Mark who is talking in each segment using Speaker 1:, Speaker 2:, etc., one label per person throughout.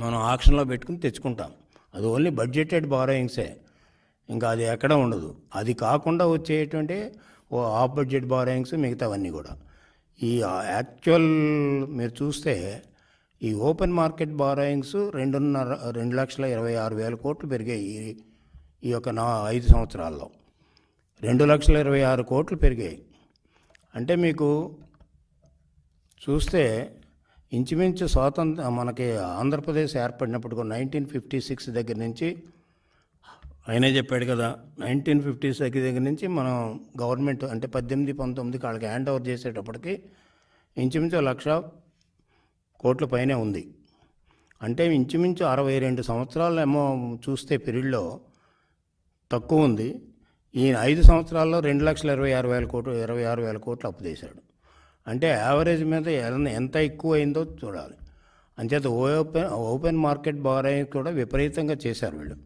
Speaker 1: మనం ఆక్షన్లో పెట్టుకుని తెచ్చుకుంటాం. అది ఓన్లీ బడ్జెటెడ్ బారోయింగ్సే, ఇంకా అది ఎక్కడ ఉండదు. అది కాకుండా వచ్చేటువంటి ఆఫ్ బడ్జెట్ బారోయింగ్స్ మిగతావన్నీ కూడా. ఈ యాక్చువల్ మీరు చూస్తే ఈ ఓపెన్ మార్కెట్ బారోయింగ్స్ 2,26,26,000 కోట్లు పెరిగాయి ఈ యొక్క 5 సంవత్సరాల్లో. 2,26,000 కోట్లు పెరిగాయి. అంటే మీకు చూస్తే ఇంచుమించు మనకి ఆంధ్రప్రదేశ్ ఏర్పడినప్పుడు 1956 దగ్గర నుంచి, ఆయనే చెప్పాడు కదా, 1956 దగ్గర నుంచి మనం గవర్నమెంట్ అంటే 18-19 వాళ్ళకి హ్యాండ్ ఓవర్ చేసేటప్పటికి ఇంచుమించు 1,00,000 కోట్ల పైనే ఉంది. అంటే ఇంచుమించు 62 సంవత్సరాలు ఏమో చూస్తే పీరియడ్లో తక్కువ ఉంది. ఈ 5 సంవత్సరాల్లో 2,26,000 కోట్లు 26,000 కోట్లు అప్పు చేశాడు. అంటే యావరేజ్ మీద ఎంత ఎక్కువ అయిందో చూడాలి. అంచేత ఓపెన్ మార్కెట్ బారోయింగ్ కూడా విపరీతంగా చేశారు వీళ్ళు.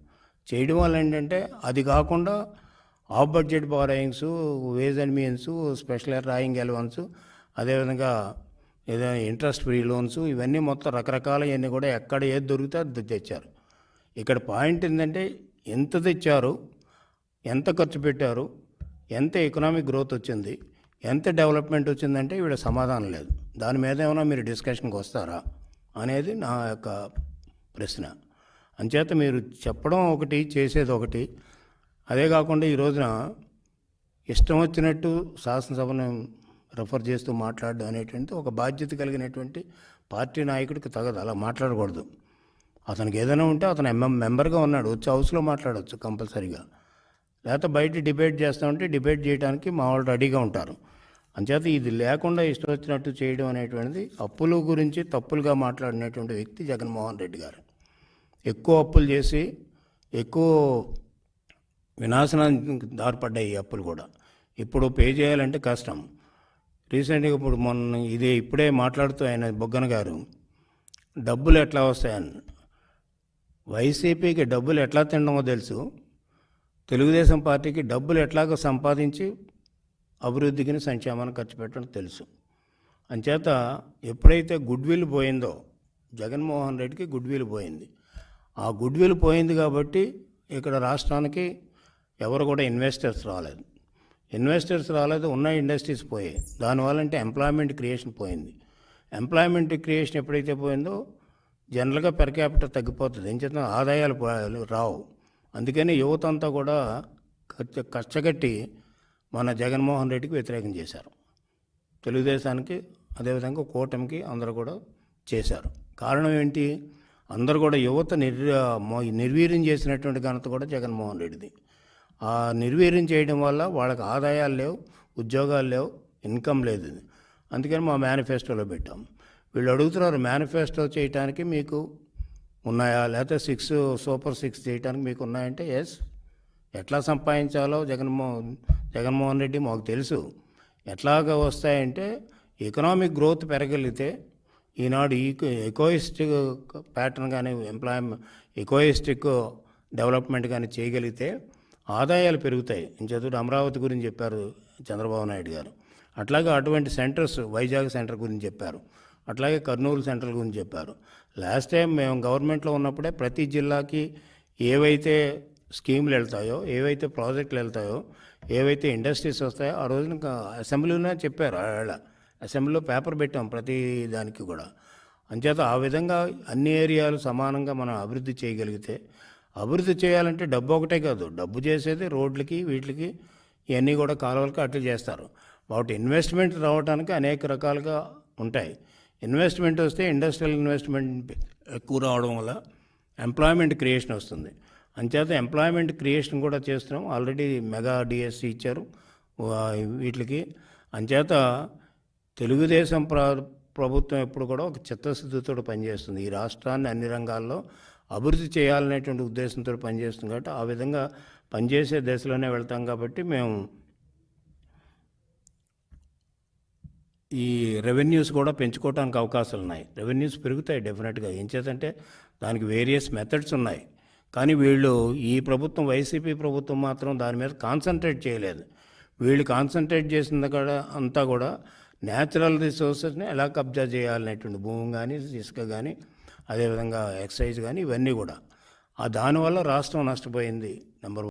Speaker 1: చేయడం వల్ల ఏంటంటే అది కాకుండా of budget borrowings, ways and means, special drawing allowance, అదేవిధంగా ఏదైనా ఇంట్రెస్ట్ ఫ్రీ లోన్స్, ఇవన్నీ మొత్తం రకరకాలవన్నీ కూడా ఎక్కడ ఏది దొరికితే అది తెచ్చారు. ఇక్కడ పాయింట్ ఏంటంటే ఎంత తెచ్చారు, ఎంత ఖర్చు పెట్టారు, ఎంత ఎకనామిక్ గ్రోత్ వచ్చింది, ఎంత డెవలప్మెంట్ వచ్చిందంటే వీళ్ళ సమాధానం లేదు. దాని మీద ఏమైనా మీరు డిస్కషన్కి వస్తారా అనేది నా యొక్క ప్రశ్న. అంచేత మీరు చెప్పడం ఒకటి, చేసేది ఒకటి. అదే కాకుండా ఈ రోజున ఇష్టం వచ్చినట్టు శాసనసభను రెఫర్ చేస్తూ మాట్లాడడం అనేటువంటి ఒక బాధ్యత కలిగినటువంటి పార్టీ నాయకుడికి తగదు. అలా మాట్లాడకూడదు. అతనికి ఏదైనా ఉంటే అతను మెంబర్గా ఉన్నాడు, వచ్చి హౌస్లో మాట్లాడవచ్చు కంపల్సరీగా. లేకపోతే బయట డిబేట్ చేస్తామంటే డిబేట్ చేయడానికి మా వాళ్ళు రెడీగా ఉంటారు. అంచేత ఇది లేకుండా ఇష్టం వచ్చినట్టు చేయడం అనేటువంటిది, అప్పుల గురించి తప్పులుగా మాట్లాడినటువంటి వ్యక్తి జగన్మోహన్ రెడ్డి గారు. ఎక్కువ అప్పులు చేసి ఎక్కువ వినాశనానికి దారిపడ్డాయి ఈ అప్పులు కూడా. ఇప్పుడు పే చేయాలంటే కష్టం. రీసెంట్గా ఇప్పుడు ఇప్పుడే మాట్లాడుతూ ఆయన బొగ్గన గారు డబ్బులు ఎట్లా వస్తాయని, వైసీపీకి డబ్బులు ఎట్లా తినడమో తెలుసు, తెలుగుదేశం పార్టీకి డబ్బులు ఎట్లాగో సంపాదించి అభివృద్ధికి సంక్షేమాన్ని ఖర్చు పెట్టడం తెలుసు. అంచేత ఎప్పుడైతే గుడ్విల్ పోయిందో, జగన్మోహన్ రెడ్డికి గుడ్విల్ పోయింది. ఆ గుడ్విల్ పోయింది కాబట్టి ఇక్కడ రాష్ట్రానికి ఎవరు కూడా ఇన్వెస్టర్స్ రాలేదు, ఉన్న ఇండస్ట్రీస్ పోయాయి. దానివల్ల అంటే ఎంప్లాయ్మెంట్ క్రియేషన్ పోయింది. ఎంప్లాయ్మెంట్ క్రియేషన్ ఎప్పుడైతే పోయిందో జనరల్గా పెర్ క్యాపిటల్ తగ్గిపోతుంది. ఏం చేద్దాం, ఆదాయాలు రావు. అందుకని యువత అంతా కూడా కష్టగట్టి మన జగన్మోహన్ రెడ్డికి వ్యతిరేకం చేశారు. తెలుగుదేశానికి అదేవిధంగా కూటమికి అందరూ కూడా చేశారు. కారణం ఏంటి, అందరూ కూడా యువత నిర్వీర్యం చేసినటువంటి ఘనత కూడా జగన్మోహన్ రెడ్డిది. ఆ నిర్వీర్యం చేయడం వల్ల వాళ్ళకి ఆదాయాలు లేవు, ఉద్యోగాలు లేవు, ఇన్కమ్ లేదు. అందుకని మా మేనిఫెస్టోలో పెట్టాం. వీళ్ళు అడుగుతున్నారు మేనిఫెస్టో చేయడానికి మీకు ఉన్నాయా, లేకపోతే సూపర్ 6 చేయడానికి మీకు ఉన్నాయంటే ఎస్. ఎట్లా సంపాదించాలో జగన్మోహన్ రెడ్డి మాకు తెలుసు. ఎట్లాగా వస్తాయంటే ఎకనామిక్ గ్రోత్ పెరగలిగితే, ఈనాడు ఎకోయిస్టిక్ ప్యాటర్న్ కానీ ఎకోయిస్టిక్ డెవలప్మెంట్ కానీ చేయగలిగితే ఆదాయాలు పెరుగుతాయి. ఇంకొకటి అమరావతి గురించి చెప్పారు చంద్రబాబు నాయుడు గారు. అట్లాగే అటువంటి సెంటర్స్, వైజాగ్ సెంటర్ గురించి చెప్పారు, అట్లాగే కర్నూలు సెంటర్ గురించి చెప్పారు. లాస్ట్ టైం మేము గవర్నమెంట్లో ఉన్నప్పుడే ప్రతి జిల్లాకి ఏవైతే స్కీములు వెళ్తాయో, ఏవైతే ప్రాజెక్టులు వెళ్తాయో, ఏవైతే ఇండస్ట్రీస్ వస్తాయో ఆ రోజున అసెంబ్లీలోనే చెప్పారు. అసెంబ్లీలో పేపర్ పెట్టాం ప్రతి దానికి కూడా. అంచేత ఆ విధంగా అన్ని ఏరియాలు సమానంగా మనం అభివృద్ధి చేయగలిగితే, అభివృద్ధి చేయాలంటే డబ్బు ఒకటే కాదు, డబ్బు చేసేది రోడ్లకి వీటికి ఇవన్నీ కూడా కాలువలకి అట్లా చేస్తారు. వాటి ఇన్వెస్ట్మెంట్ రావడానికి అనేక రకాలుగా ఉంటాయి. ఇన్వెస్ట్మెంట్ వస్తే ఇండస్ట్రియల్ ఇన్వెస్ట్మెంట్ ఎక్కువ రావడం వల్ల ఎంప్లాయ్మెంట్ క్రియేషన్ వస్తుంది. అంచేత ఎంప్లాయ్మెంట్ క్రియేషన్ కూడా చేస్తున్నాం. ఆల్రెడీ మెగా డిఎస్సి ఇచ్చారు వీటికి. అంచేత తెలుగుదేశం ప్రభుత్వం ఎప్పుడు కూడా ఒక చిత్తశుద్ధితో పనిచేస్తుంది. ఈ రాష్ట్రాన్ని అన్ని రంగాల్లో అభివృద్ధి చేయాలనేటువంటి ఉద్దేశంతో పనిచేస్తుంది. కాబట్టి ఆ విధంగా పనిచేసే దశలోనే వెళ్తాం. కాబట్టి మేము ఈ రెవెన్యూస్ కూడా పెంచుకోవడానికి అవకాశాలు ఉన్నాయి. రెవెన్యూస్ పెరుగుతాయి డెఫినెట్గా. ఏం చేతంటే దానికి వేరియస్ మెథడ్స్ ఉన్నాయి. కానీ వీళ్ళు ఈ ప్రభుత్వం, వైసీపీ ప్రభుత్వం మాత్రం దాని మీద కాన్సన్ట్రేట్ చేయలేదు. వీళ్ళు కాన్సన్ట్రేట్ చేసిన కాడ అంతా కూడా న్యాచురల్ రిసోర్సెస్ని ఎలా కబ్జా చేయాలనేటువంటి భూమి కానీ, ఇసుక కానీ, అదేవిధంగా ఎక్సైజ్ కానీ, ఇవన్నీ కూడా దానివల్ల రాష్ట్రం నష్టపోయింది నెంబర్